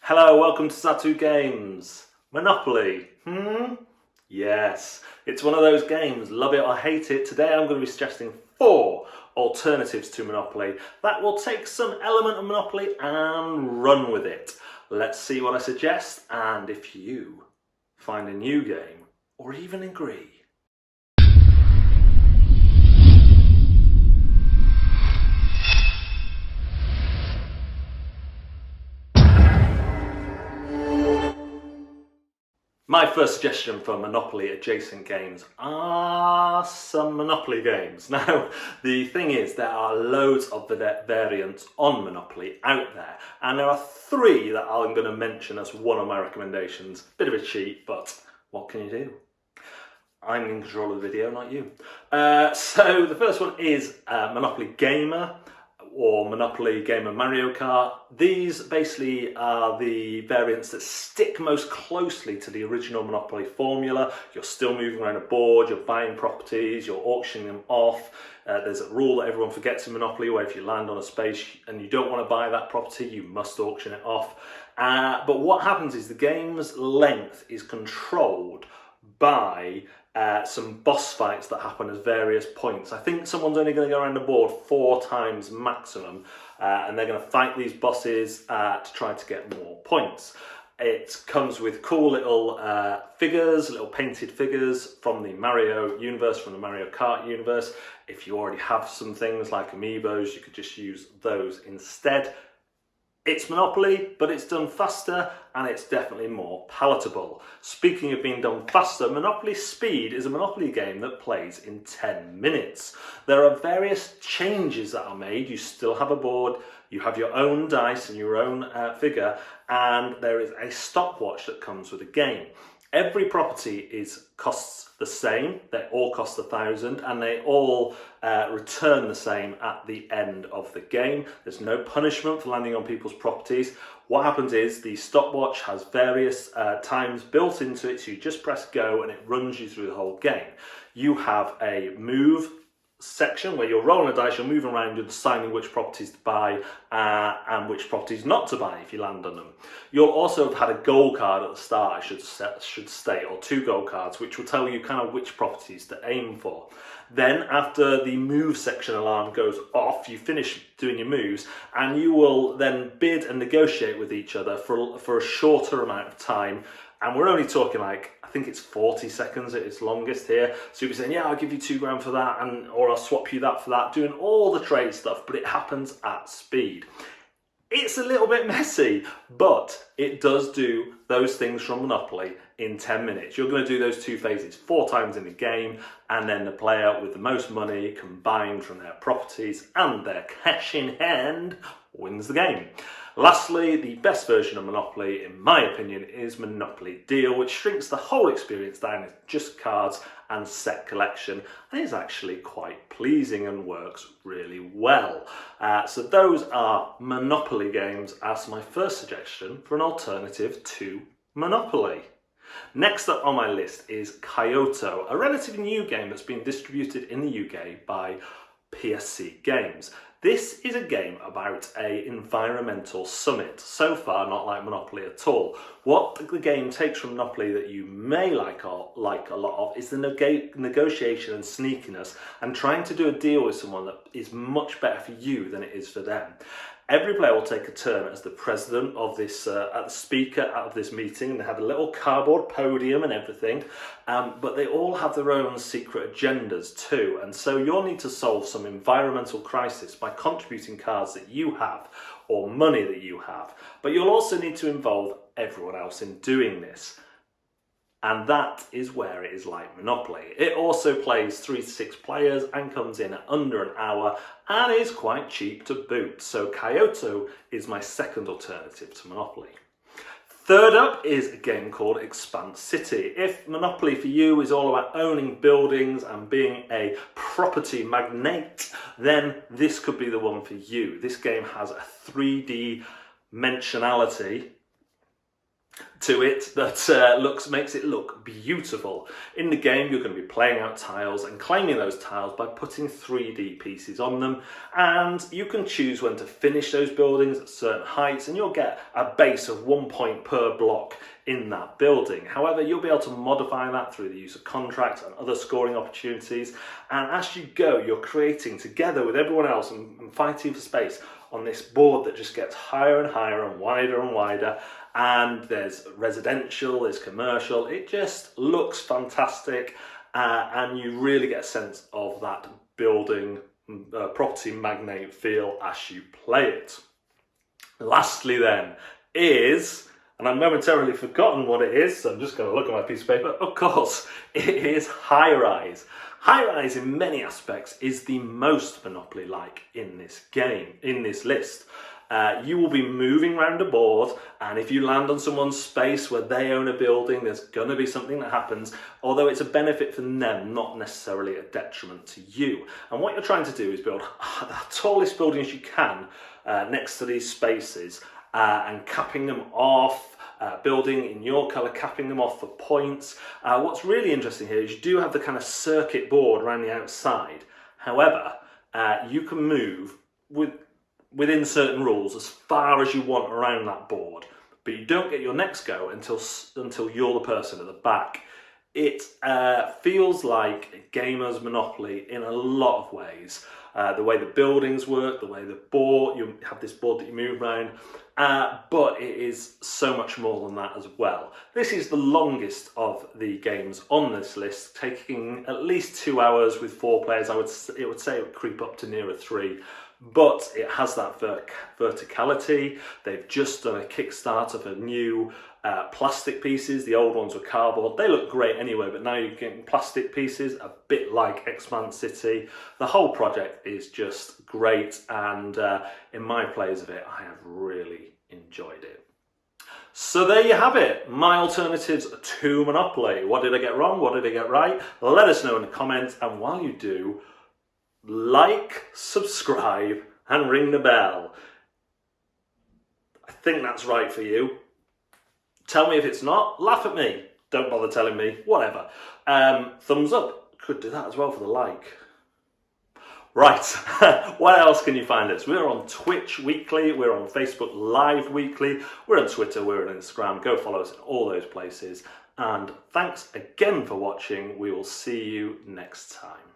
Hello, welcome to Zatu Games. Monopoly, Yes, it's one of those games, love it or hate it. Today I'm going to be suggesting 4 alternatives to Monopoly that will take some element of Monopoly and run with it. Let's see what I suggest and if you find a new game or even agree. My first suggestion for Monopoly adjacent games are some Monopoly games. Now, the thing is, there are loads of the variants on Monopoly out there, and there are 3 that I'm going to mention as one of my recommendations. Bit of a cheat, but what can you do? I'm in control of the video, not you. So the first one is Monopoly Gamer, or Monopoly Gamer Mario Kart. These basically are the variants that stick most closely to the original Monopoly formula. You're still moving around a board, you're buying properties, you're auctioning them off. There's a rule that everyone forgets in Monopoly where if you land on a space and you don't want to buy that property, you must auction it off. But what happens is the game's length is controlled by some boss fights that happen at various points. I think someone's only going to go around the board 4 times maximum, and they're going to fight these bosses to try to get more points. It comes with cool little figures, little painted figures from the Mario universe, from the Mario Kart universe. If you already have some things like amiibos, you could just use those instead. It's Monopoly, but it's done faster and it's definitely more palatable. Speaking of being done faster, Monopoly Speed is a Monopoly game that plays in 10 minutes. There are various changes that are made. You still have a board, you have your own dice and your own figure, and there is a stopwatch that comes with the game. Every property costs the same, they all cost 1,000 and they all return the same at the end of the game. There's no punishment for landing on people's properties. What happens is the stopwatch has various times built into it, so you just press go and it runs you through the whole game. You have a move section where you're rolling a dice, you're moving around, you're deciding which properties to buy and which properties not to buy if you land on them. You'll also have had a goal card at the start, I should state, or 2 goal cards, which will tell you kind of which properties to aim for. Then after the move section alarm goes off, you finish doing your moves and you will then bid and negotiate with each other for a shorter amount of time. And we're only talking like, I think it's 40 seconds at its longest here. So you'll be saying, yeah, I'll give you £2 for that, or I'll swap you that for that, doing all the trade stuff, but it happens at speed. It's a little bit messy, but it does do those things from Monopoly in 10 minutes. You're going to do those 2 phases 4 times in the game, and then the player with the most money combined from their properties and their cash in hand wins the game. Lastly, the best version of Monopoly, in my opinion, is Monopoly Deal, which shrinks the whole experience down to just cards and set collection, and is actually quite pleasing and works really well. So those are Monopoly games as my first suggestion for an alternative to Monopoly. Next up on my list is Kyoto, a relatively new game that's been distributed in the UK by PSC Games. This is a game about an environmental summit. So far, not like Monopoly at all. What the game takes from Monopoly that you may like a lot of is the negotiation and sneakiness and trying to do a deal with someone that is much better for you than it is for them. Every player will take a turn as the president of this, the speaker of this meeting. They have a little cardboard podium and everything, but they all have their own secret agendas too. And so you'll need to solve some environmental crisis by contributing cards that you have or money that you have. But you'll also need to involve everyone else in doing this. And that is where it is like Monopoly. It also plays 3 to 6 players and comes in at under an hour and is quite cheap to boot. So Kyoto is my second alternative to Monopoly. Third up is a game called Expanse City. If Monopoly for you is all about owning buildings and being a property magnate, then this could be the one for you. This game has a 3D dimensionality to it that makes it look beautiful. In the game, you're going to be playing out tiles and claiming those tiles by putting 3D pieces on them, and you can choose when to finish those buildings at certain heights, and you'll get a base of 1 point per block in that building. However, you'll be able to modify that through the use of contracts and other scoring opportunities, and as you go, you're creating together with everyone else and fighting for space on this board that just gets higher and higher and wider, and there's residential, there's commercial. It just looks fantastic, and you really get a sense of that building property magnate feel as you play it. Lastly then is, and I've momentarily forgotten what it is, so I'm just going to look at my piece of paper. Of course, it is high rise. High rise in many aspects is the most Monopoly-like in this game, in this list. You will be moving around a board, and if you land on someone's space where they own a building, there's going to be something that happens, although it's a benefit for them, not necessarily a detriment to you. And what you're trying to do is build the tallest buildings you can next to these spaces, and capping them off, building in your colour, capping them off for points. What's really interesting here is you do have the kind of circuit board around the outside. However, you can move within certain rules as far as you want around that board, but you don't get your next go until you're the person at the back. It feels like a gamer's Monopoly in a lot of ways. The way the buildings work, the way the board, you have this board that you move around, but it is so much more than that as well. This is the longest of the games on this list, taking at least 2 hours with 4 players. It would say it would creep up to nearer 3. But it has that verticality. They've just done a Kickstarter for new plastic pieces. The old ones were cardboard. They look great anyway, but now you're getting plastic pieces, a bit like Expanse City. The whole project is just great, and in my plays of it, I have really enjoyed it. So there you have it, my alternatives to Monopoly. What did I get wrong? What did I get right? Let us know in the comments, and while you do, like, subscribe, and ring the bell. I think that's right for you. Tell me if it's not. Laugh at me. Don't bother telling me. Whatever. Thumbs up. Could do that as well for the like. Right. What else can you find us? We're on Twitch weekly. We're on Facebook Live weekly. We're on Twitter. We're on Instagram. Go follow us in all those places. And thanks again for watching. We will see you next time.